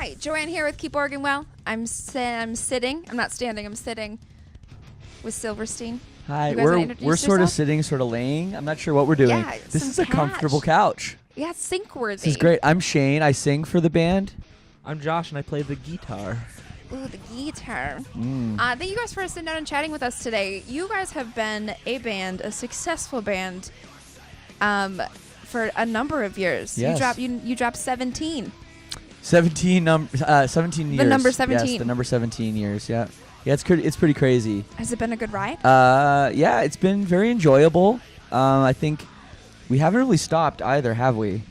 Hi, Joanne here with Keep Oregon Well. I'm sitting. I'm not standing. I'm sitting with Silverstein. Hi, we're sort of sitting, sort of laying. I'm not sure what we're doing. Yeah, this is a comfortable couch. Yeah, it's sink-worthy. This is great. I'm Shane. I sing for the band. I'm Josh, and I play the guitar. Ooh, the guitar. Thank you guys for sitting down and chatting with us today. You guys have been a band, a successful band, for a number of years. Yes. You dropped 17. 17 years. The number 17. Yes, the number 17 years. Yeah. Yeah, it's pretty crazy. Has it been a good ride? Yeah, it's been very enjoyable. I think we haven't really stopped either, have we?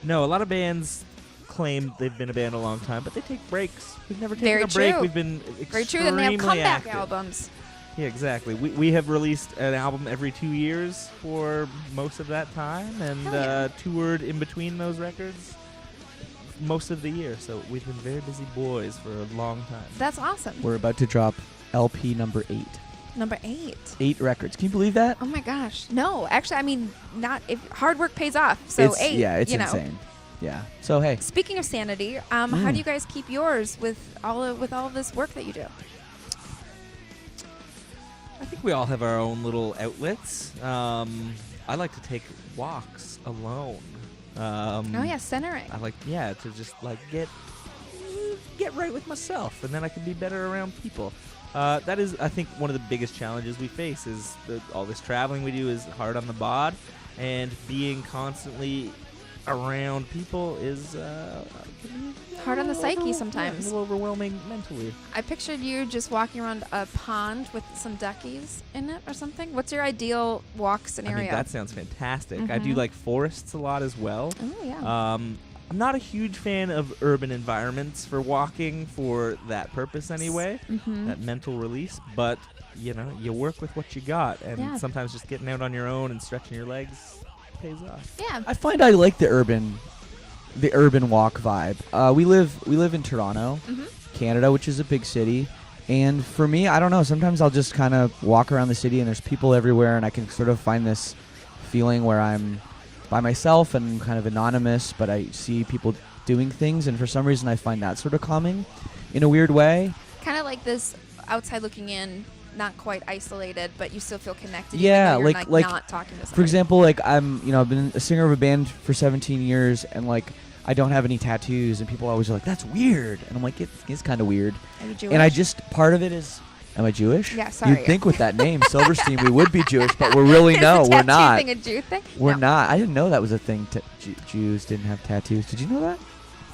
No, a lot of bands claim they've been a band a long time, but they take breaks. We've never taken Very a break. true. We've been Very true. Then they have comeback active. albums. Yeah, exactly. We have released an album every 2 years for most of that time, and toured in between those records most of the year. So we've been very busy boys for a long time. That's awesome. We're about to drop LP number 8. Number 8. 8 records. Can you believe that? Oh my gosh. No, actually, I mean, not if hard work pays off. So 8. Yeah, it's you insane. Yeah. So hey. Speaking of sanity, how do you guys keep yours with all of this work that you do? I think we all have our own little outlets. I like to take walks alone. Centering. I like, to just like get right with myself, and then I can be better around people. That is, I think, one of the biggest challenges we face is all this traveling we do is hard on the bod, and being constantly around people is hard on the psyche sometimes. A little overwhelming mentally. I pictured you just walking around a pond with some duckies in it or something. What's your ideal walk scenario? I mean, that sounds fantastic. I do like forests a lot as well. Oh, yeah. I'm not a huge fan of urban environments for walking for that purpose anyway, that mental release, but you work with what you got, and sometimes just getting out on your own and stretching your legs pays off. Yeah. I find I like the urban walk vibe. We live in Toronto, Canada, which is a big city. And for me, I don't know, sometimes I'll just kind of walk around the city and there's people everywhere, and I can sort of find this feeling where I'm by myself and kind of anonymous, but I see people doing things, and for some reason I find that sort of calming in a weird way. Kind of like this outside looking in, not quite isolated, but you still feel connected. Yeah, even though you're like not talking to somebody. For example, like I've been a singer of a band for 17 years, and like I don't have any tattoos, and people always are like, "That's weird," and I'm like, "It's kind of weird." Are you Jewish? And I just part of it is, am I Jewish? Yeah, sorry. You'd think with that name, Silverstein, we would be Jewish, but we're really we're not. Thing a Jew thing? We're No. not. I didn't know that was a thing. Jews didn't have tattoos. Did you know that?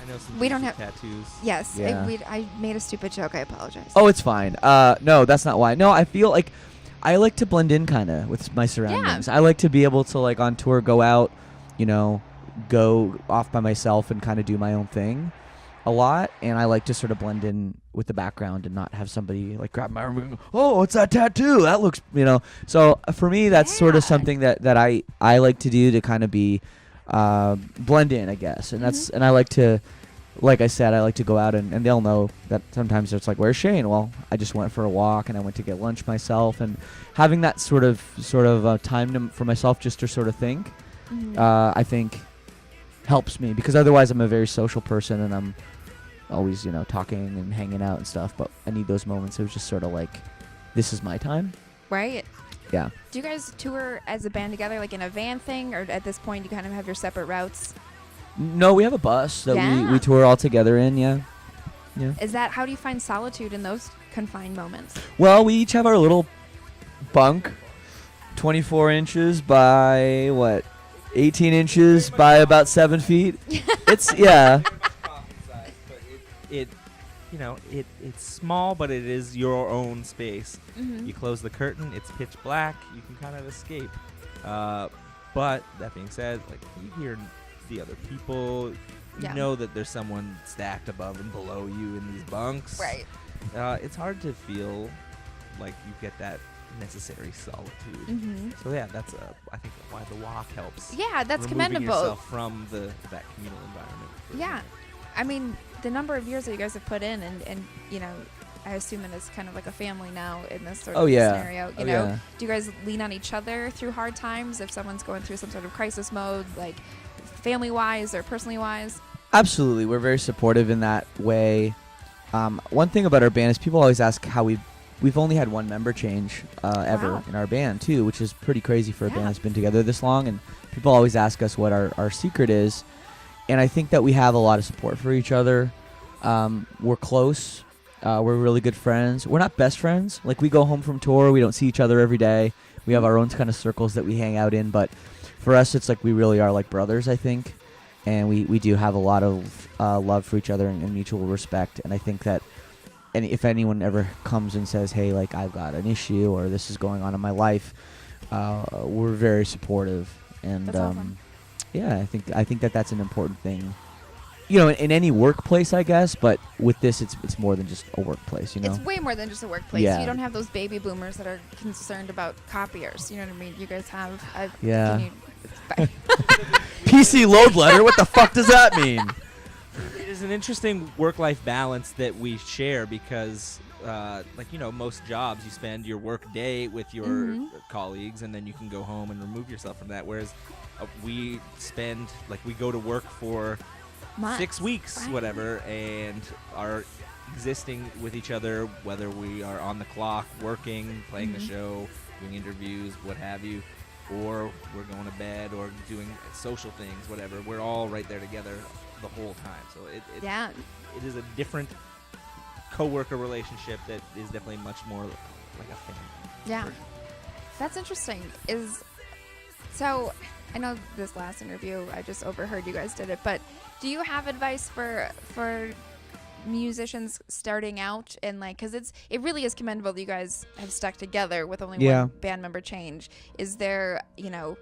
I know some We people don't with have tattoos. Yes, Yeah. I made a stupid joke. I apologize. Oh, it's fine. No, that's not why. No, I feel like I like to blend in kind of with my surroundings. I like to be able to, like, on tour, go out, go off by myself and kind of do my own thing a lot. And I like to sort of blend in with the background and not have somebody like grab my arm and go, "Oh, what's that tattoo? That looks," So for me, that's sort of something that I like to do to kind of be blend in, I guess. And that's and I like to. Like I said, I like to go out and they'll know that sometimes it's like, "Where's Shane?" Well, I just went for a walk and I went to get lunch myself, and having that sort of time for myself just to sort of think, I think helps me, because otherwise I'm a very social person and I'm always, talking and hanging out and stuff, but I need those moments. It was just sort of like, this is my time. Right. Yeah. Do you guys tour as a band together, like in a van thing, or at this point you kind of have your separate routes? No, we have a bus that we tour all together in, yeah. How do you find solitude in those confined moments? Well, we each have our little bunk, 24 inches by, 18 inches by about 7 feet. It's, yeah. It's small, but it is your own space. You close the curtain, it's pitch black, you can kind of escape. But that being said, like, you hear the other people, you know that there's someone stacked above and below you in these bunks. Right. It's hard to feel like you get that necessary solitude. So yeah, that's I think why the walk helps. Yeah, that's removing commendable. yourself from that communal environment. Yeah, I mean, the number of years that you guys have put in, and I assume it is kind of like a family now in this sort of scenario. Do you guys lean on each other through hard times if someone's going through some sort of crisis mode, like family-wise or personally-wise? Absolutely. We're very supportive in that way. One thing about our band is people always ask how we've only had one member change ever in our band too, which is pretty crazy for a band that's been together this long. And people always ask us what our secret is. And I think that we have a lot of support for each other. We're close. We're really good friends. We're not best friends. Like, we go home from tour. We don't see each other every day. We have our own kind of circles that we hang out in. But for us, it's like we really are like brothers, I think. And we do have a lot of love for each other and mutual respect. And I think that if anyone ever comes and says, hey, like, I've got an issue or this is going on in my life, we're very supportive. And That's awesome. yeah, I think that that's an important thing. You know, in any workplace, I guess, but with this, it's more than just a workplace, you know? It's way more than just a workplace. Yeah. You don't have those baby boomers that are concerned about copiers. You know what I mean? You guys have... Yeah. PC load letter? What the fuck does that mean? It is an interesting work-life balance that we share because, like, you know, most jobs you spend your work day with your colleagues and then you can go home and remove yourself from that. Whereas we spend, like, we go to work for Months. 6 weeks, whatever, and are existing with each other, whether we are on the clock, working, playing the show, doing interviews, what have you, or we're going to bed or doing social things, whatever. We're all right there together the whole time. So it is a different coworker relationship that is definitely much more like a family. Yeah. That's interesting. So I know this last interview, I just overheard you guys did it, but do you have advice for musicians starting out? And like, because it really is commendable that you guys have stuck together with only one band member change. Is there, you know,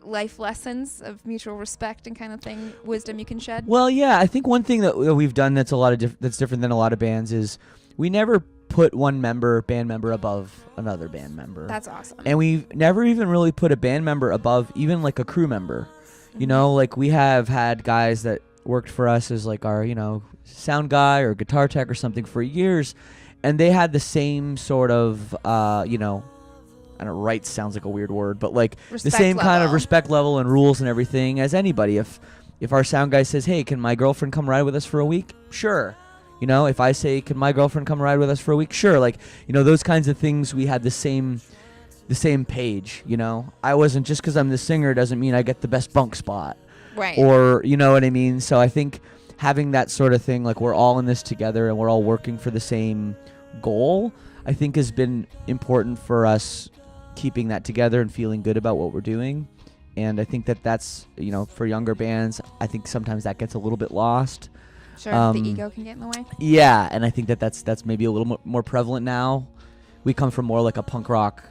life lessons of mutual respect and kind of thing, wisdom you can shed? Well, yeah, I think one thing that we've done that's that's different than a lot of bands is we never put one band member above another band member. That's awesome. And we've never even really put a band member above even like a crew member. You know, like we have had guys that worked for us as like our, you know, sound guy or guitar tech or something for years, and they had the same sort of, you know, I don't know, rights sounds like a weird word, but like respect the same level. kind of respect level and rules and everything as anybody. If our sound guy says, hey, can my girlfriend come ride with us for a week? Sure. You know, if I say, can my girlfriend come ride with us for a week? Sure. Like, you know, those kinds of things, we had the same page, you know. I wasn't, just because I'm the singer doesn't mean I get the best bunk spot. Right. Or, you know what I mean? So I think having that sort of thing, like we're all in this together and we're all working for the same goal, I think has been important for us, keeping that together and feeling good about what we're doing. And I think that's, you know, for younger bands, I think sometimes that gets a little bit lost. Sure, the ego can get in the way. Yeah, and I think that's maybe a little more prevalent now. We come from more like a punk rock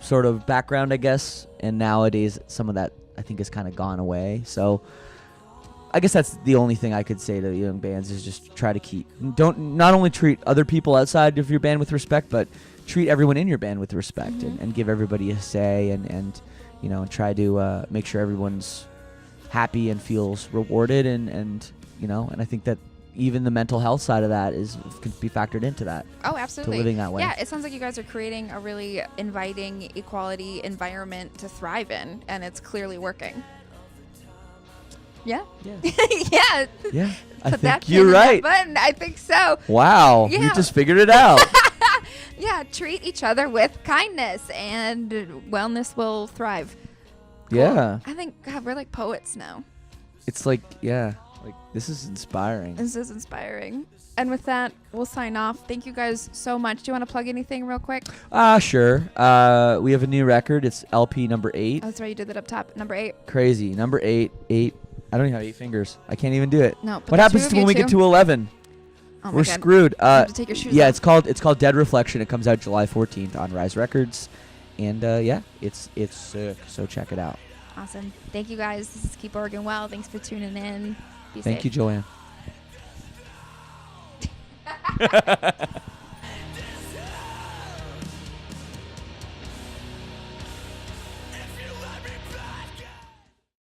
sort of background, I guess, and nowadays some of that I think has kind of gone away. So I guess that's the only thing I could say to young bands is just try to not only treat other people outside of your band with respect, but treat everyone in your band with respect and give everybody a say and you know, and try to make sure everyone's happy and feels rewarded and you know, and I think that even the mental health side of that can be factored into that. Oh, absolutely. To living that way. Yeah, it sounds like you guys are creating a really inviting equality environment to thrive in, and it's clearly working. Yeah? Yeah. Yeah. Yeah. I Put that think you're pin in that right. button. I think so. Wow. Yeah. You just figured it out. Yeah, treat each other with kindness and wellness will thrive. Cool. Yeah. I think, God, we're like poets now. It's like, yeah. Like, this is inspiring. This is inspiring. And with that, we'll sign off. Thank you guys so much. Do you want to plug anything real quick? Sure. We have a new record. It's LP number 8. Oh, that's right. You did that up top. Number 8. Crazy. Number 8. 8. I don't even have 8 fingers. I can't even do it. No. What happens when we get to 11? Oh, We're screwed. You have to take your shoes yeah, off. it's called Dead Reflection. It comes out July 14th on Rise Records. And yeah, it's sick. So check it out. Awesome. Thank you guys. This is Keep Oregon Well. Thanks for tuning in. Be Thank safe. you, Joanne.